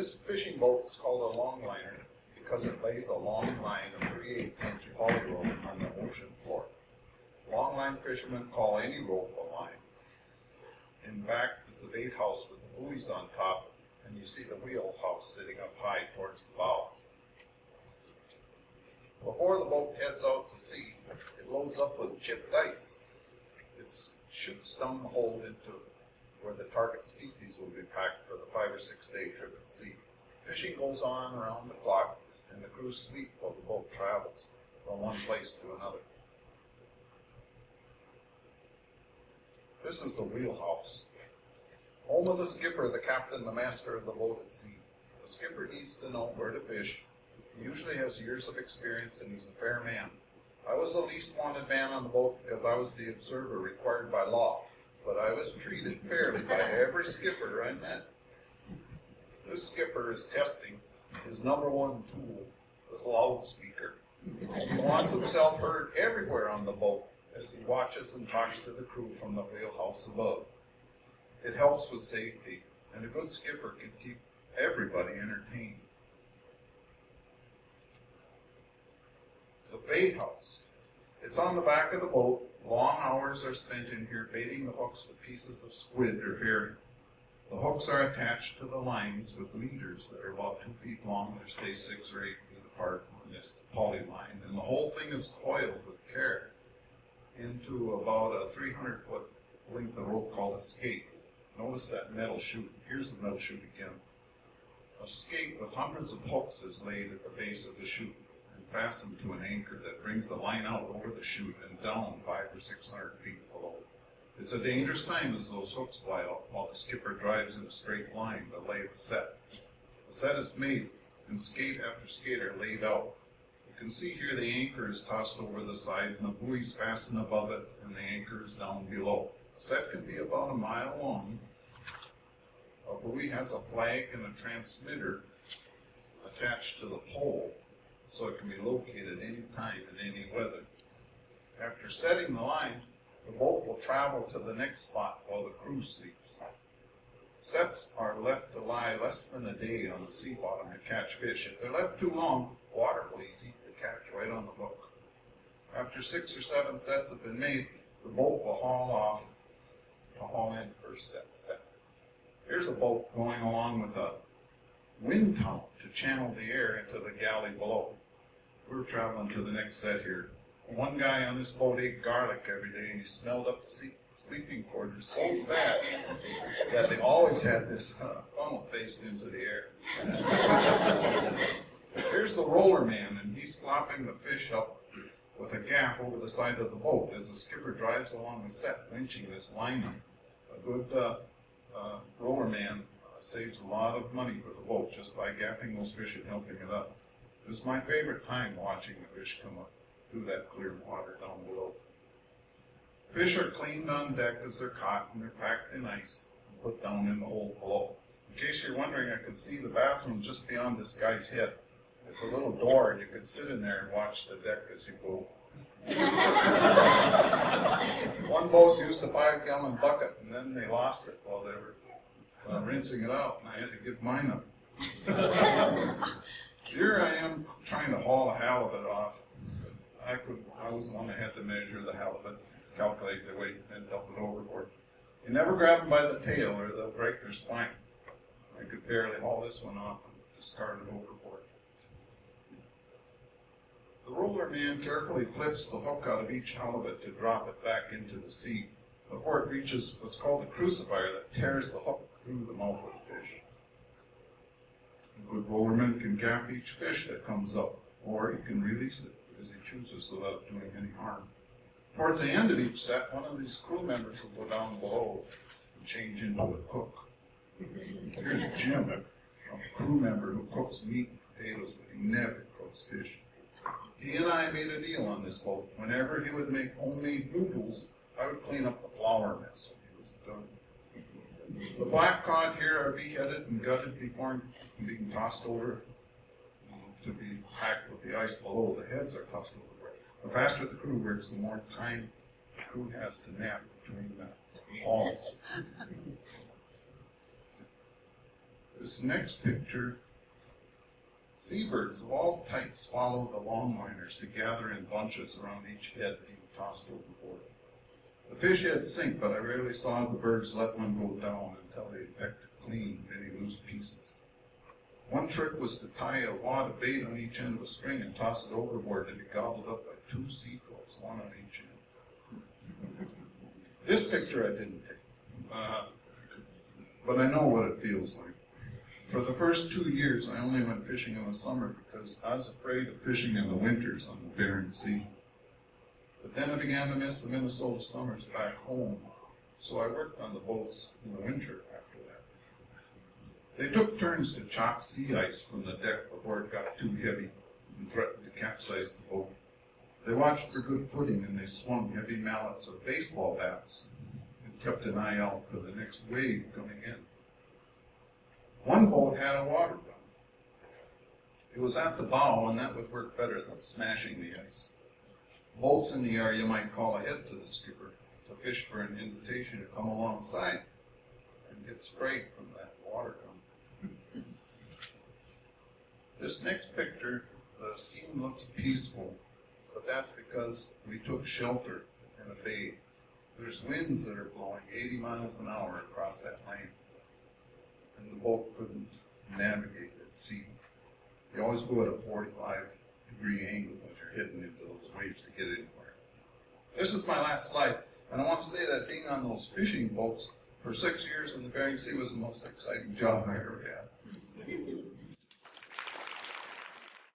This fishing boat is called a longliner because it lays a long line of 3/8-inch poly rope on the ocean floor. Longline fishermen call any rope a line. In back is the bait house with the buoys on top, and you see the wheelhouse sitting up high towards the bow. Before the boat heads out to sea, it loads up with chipped ice. It shoots down the hold into where the target species will be packed for the 5 or 6 day trip at sea. Fishing goes on around the clock, and the crew sleep while the boat travels from one place to another. This is the wheelhouse. Home of the skipper, the captain, the master of the boat at sea. The skipper needs to know where to fish. He usually has years of experience, and he's a fair man. I was the least wanted man on the boat because I was the observer required by law, but I was treated fairly by every skipper I met. This skipper is testing his number one tool, this loudspeaker. He wants himself heard everywhere on the boat as he watches and talks to the crew from the wheelhouse above. It helps with safety, and a good skipper can keep everybody entertained. The bait house. It's on the back of the boat. Long hours are spent in here baiting the hooks with pieces of squid or herring. The hooks are attached to the lines with leaders that are about 2 feet long. They stay 6 or 8 feet apart on this poly line, and the whole thing is coiled with care into about a 300-foot length of rope called a skate. Notice that metal chute. Here's the metal chute again. A skate with hundreds of hooks is laid at the base of the chute and fastened to an anchor that brings the line out over the chute and down 500 or 600 feet below. It's a dangerous time as those hooks fly out while the skipper drives in a straight line to lay the set. The set is made, and skate after skate are laid out. You can see here the anchor is tossed over the side, and the buoys fasten above it, and the anchor is down below. The set can be about a mile long. A buoy has a flag and a transmitter attached to the pole, so it can be located any time in any weather. After setting the line, the boat will travel to the next spot while the crew sleeps. Sets are left to lie less than a day on the sea bottom to catch fish. If they're left too long, water fleas eat the catch right on the hook. After 6 or 7 sets have been made, the boat will haul off to haul in the first set. Here's a boat going along with a wind tunnel to channel the air into the galley below. We're traveling to the next set here. One guy on this boat ate garlic every day, and he smelled up the sleeping quarters so bad that they always had this funnel faced into the air. Here's the roller man, and he's flopping the fish up with a gaff over the side of the boat as the skipper drives along the set, winching this line up. A good roller man saves a lot of money for the boat just by gaffing those fish and helping it up. It was my favorite time watching the fish come up through that clear water down below. Fish are cleaned on deck as they're caught, and they're packed in ice and put down in the hold below. In case you're wondering, I can see the bathroom just beyond this guy's head. It's a little door, and you can sit in there and watch the deck as you go. One boat used a 5-gallon bucket, and then they lost it while they were rinsing it out, and I had to give mine up. Here I am trying to haul a halibut off. I was the one that had to measure the halibut, calculate the weight, and dump it overboard. You never grab them by the tail or they'll break their spine. I could barely haul this one off and discard it overboard. The roller man carefully flips the hook out of each halibut to drop it back into the sea before it reaches what's called the crucifier that tears the hook through the mouth of the fish. A good rollerman can gaff each fish that comes up, or he can release it as he chooses without doing any harm. Towards the end of each set, one of these crew members will go down below and change into a cook. Here's Jim, a crew member who cooks meat and potatoes, but he never cooks fish. He and I made a deal on this boat. Whenever he would make homemade noodles, I would clean up the flour mess when he was done. The black cod here are beheaded and gutted before being tossed over to be packed with the ice below. The heads are tossed over. The faster the crew works, the more time the crew has to nap between the hauls. This next picture, seabirds of all types follow the longliners to gather in bunches around each head being tossed overboard. The fish heads sink, but I rarely saw the birds let one go down until they pecked clean of any loose pieces. One trick was to tie a wad of bait on each end of a string and toss it overboard to be gobbled up by 2 seagulls, one on each end. This picture I didn't take, but I know what it feels like. For the first 2 years, I only went fishing in the summer because I was afraid of fishing in the winters on the Bering Sea. But then I began to miss the Minnesota summers back home, so I worked on the boats in the winter after that. They took turns to chop sea ice from the deck before it got too heavy and threatened to capsize the boat. They watched for good footing and they swung heavy mallets or baseball bats and kept an eye out for the next wave coming in. One boat had a water gun. It was at the bow, and that would work better than smashing the ice. Boats in the area might call ahead to the skipper to fish for an invitation to come alongside and get sprayed from that water gun. This next picture, the scene looks peaceful, but that's because we took shelter in a bay. There's winds that are blowing 80 miles an hour across that lane, and the boat couldn't navigate at sea. You always go at a 45-degree angle as you're heading into those waves to get anywhere. This is my last slide, and I want to say that being on those fishing boats for 6 years in the Bering Sea was the most exciting job I ever had.